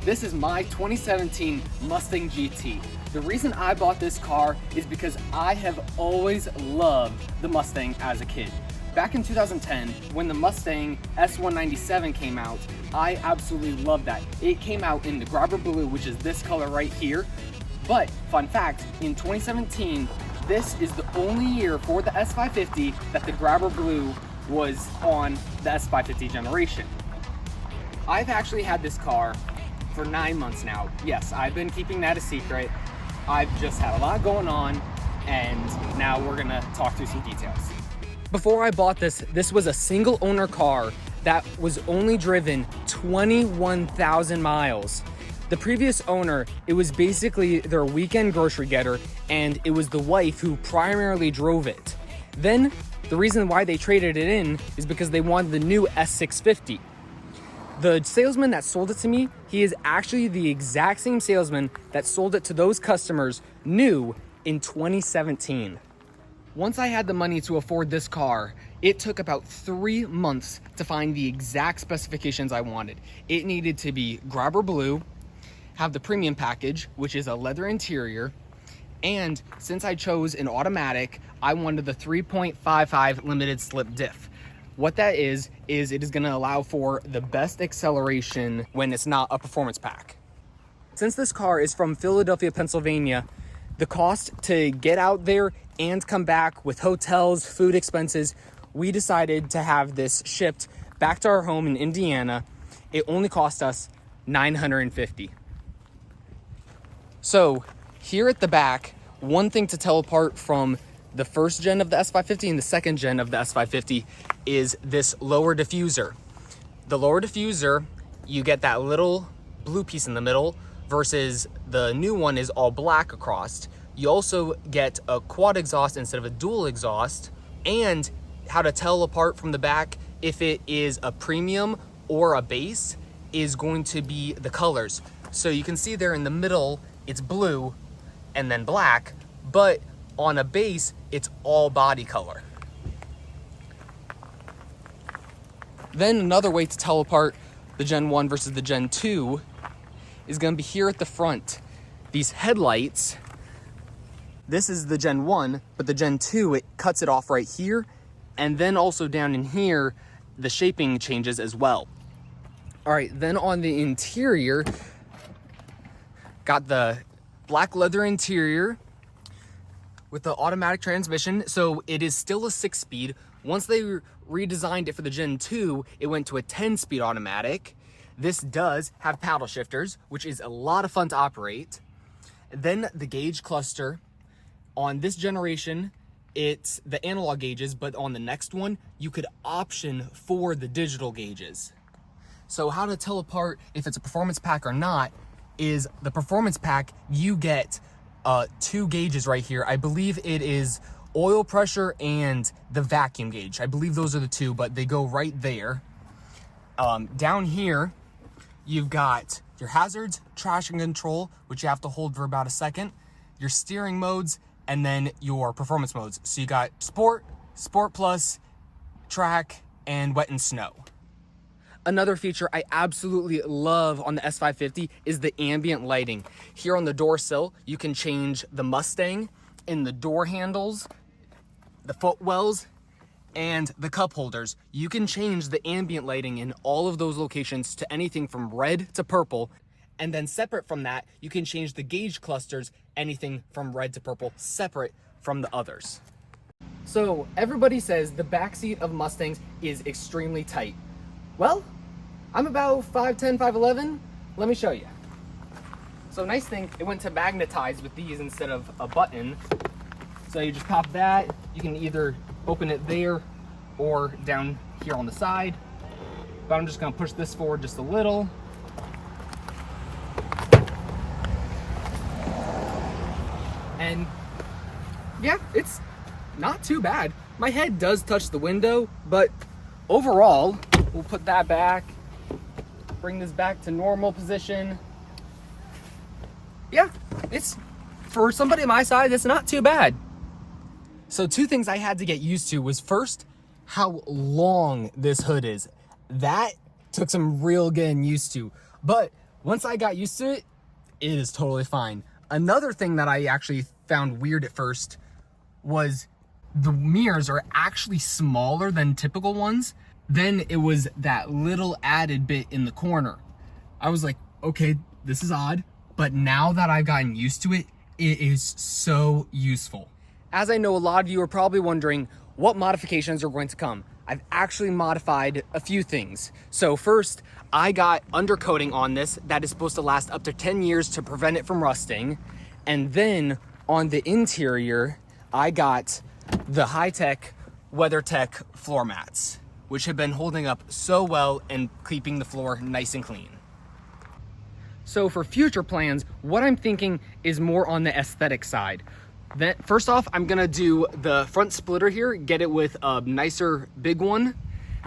This is my 2017 Mustang GT. The reason I bought this car is because I have always loved the Mustang as a kid. Back in 2010, when the Mustang S197 came out, I absolutely loved that. It came out in the grabber blue, which is this color right here. But fun fact, in 2017, this is the only year for the S550 that the grabber blue was on the S550 generation. I've actually had this car for 9 months now. Yes, I've been keeping that a secret. I've just had a lot going on, and now we're gonna talk through some details. Before I bought this, this was a single owner car that was only driven 21,000 miles. The previous owner, it was basically their weekend grocery getter, and it was the wife who primarily drove it. Then, the reason why they traded it in is because they wanted the new S650. The salesman that sold it to me, he is actually the exact same salesman that sold it to those customers new in 2017. Once I had the money to afford this car, it took about 3 months to find the exact specifications I wanted. It needed to be grabber blue, have the premium package, which is a leather interior, and since I chose an automatic, I wanted the 3.55 limited slip diff. What that is it is gonna allow for the best acceleration when it's not a performance pack. Since this car is from Philadelphia, Pennsylvania, the cost to get out there and come back with hotels, food expenses, we decided to have this shipped back to our home in Indiana. It only cost us $950. So here at the back, one thing to tell apart from the first gen of the S550 and the second gen of the S550 is this lower diffuser. The lower diffuser, you get that little blue piece in the middle versus the new one is all black across. You also get a quad exhaust instead of a dual exhaust, and how to tell apart from the back if it is a premium or a base is going to be the colors. So you can see there in the middle, it's blue and then black, but on a base, it's all body color. Then another way to tell apart the Gen 1 versus the Gen 2 is gonna be here at the front. These headlights, this is the Gen 1, but the Gen 2, it cuts it off right here, and then also down in here, the shaping changes as well. All right, then on the interior, got the black leather interior with the automatic transmission, so it is still a 6-speed. Once they redesigned it for the Gen 2, it went to a 10-speed automatic. This does have paddle shifters, which is a lot of fun to operate. Then the gauge cluster. On this generation, it's the analog gauges, but on the next one, you could option for the digital gauges. So how to tell apart if it's a performance pack or not is the performance pack, you get 2 gauges right here. I believe it is oil pressure and the vacuum gauge. I believe those are the 2, but they go right there. Down here, you've got your hazards, traction control, which you have to hold for about a second, your steering modes, and then your performance modes. So you got Sport, Sport Plus, Track, and Wet and Snow. Another feature I absolutely love on the S550 is the ambient lighting. Here on the door sill, you can change the Mustang in the door handles, the footwells, and the cup holders. You can change the ambient lighting in all of those locations to anything from red to purple. And then separate from that, you can change the gauge clusters, anything from red to purple, separate from the others. So everybody says the backseat of Mustangs is extremely tight. Well, I'm about 5'10", 5'11". Let me show you. So nice thing, it went to magnetize with these instead of a button. So you just pop that. You can either open it there or down here on the side. But I'm just gonna push this forward just a little. And yeah, it's not too bad. My head does touch the window, but overall, we'll put that back. Bring this back to normal position. Yeah, it's, for somebody my size, it's not too bad. So 2 things I had to get used to was first, how long this hood is. That took some real getting used to. But Once I got used to it, it is totally fine. Another thing that I actually found weird at first was the mirrors are actually smaller than typical ones. Then it was that little added bit in the corner. I was like, okay, this is odd, but now that I've gotten used to it, it is so useful. As I know, a lot of you are probably wondering what modifications are going to come. I've actually modified a few things. So first, I got undercoating on this that is supposed to last up to 10 years to prevent it from rusting. And then on the interior, I got the high-tech WeatherTech floor mats, which have been holding up so well and keeping the floor nice and clean. So for future plans, what I'm thinking is more on the aesthetic side. Then first off, I'm gonna do the front splitter here, get it with a nicer big one.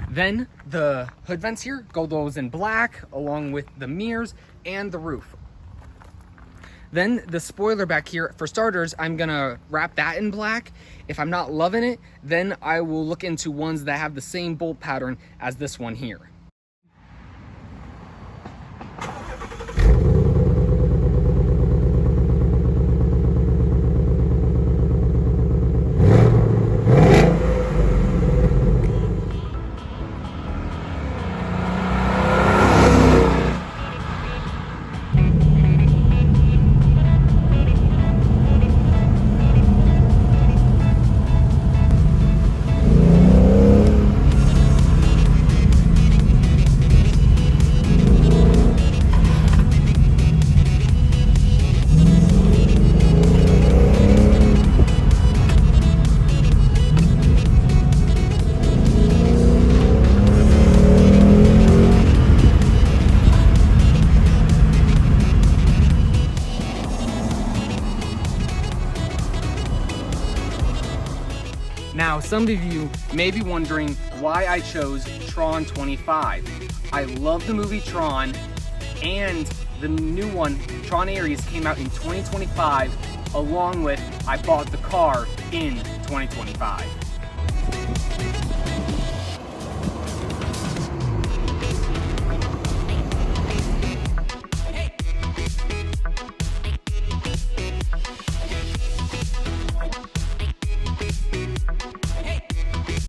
Then the hood vents here, go those in black, along with the mirrors and the roof. Then the spoiler back here, for starters, I'm gonna wrap that in black. If I'm not loving it, then I will look into ones that have the same bolt pattern as this one here. Now, some of you may be wondering why I chose Tron 25. I love the movie Tron, and the new one, Tron Ares, came out in 2025, along with I bought the car in 2025.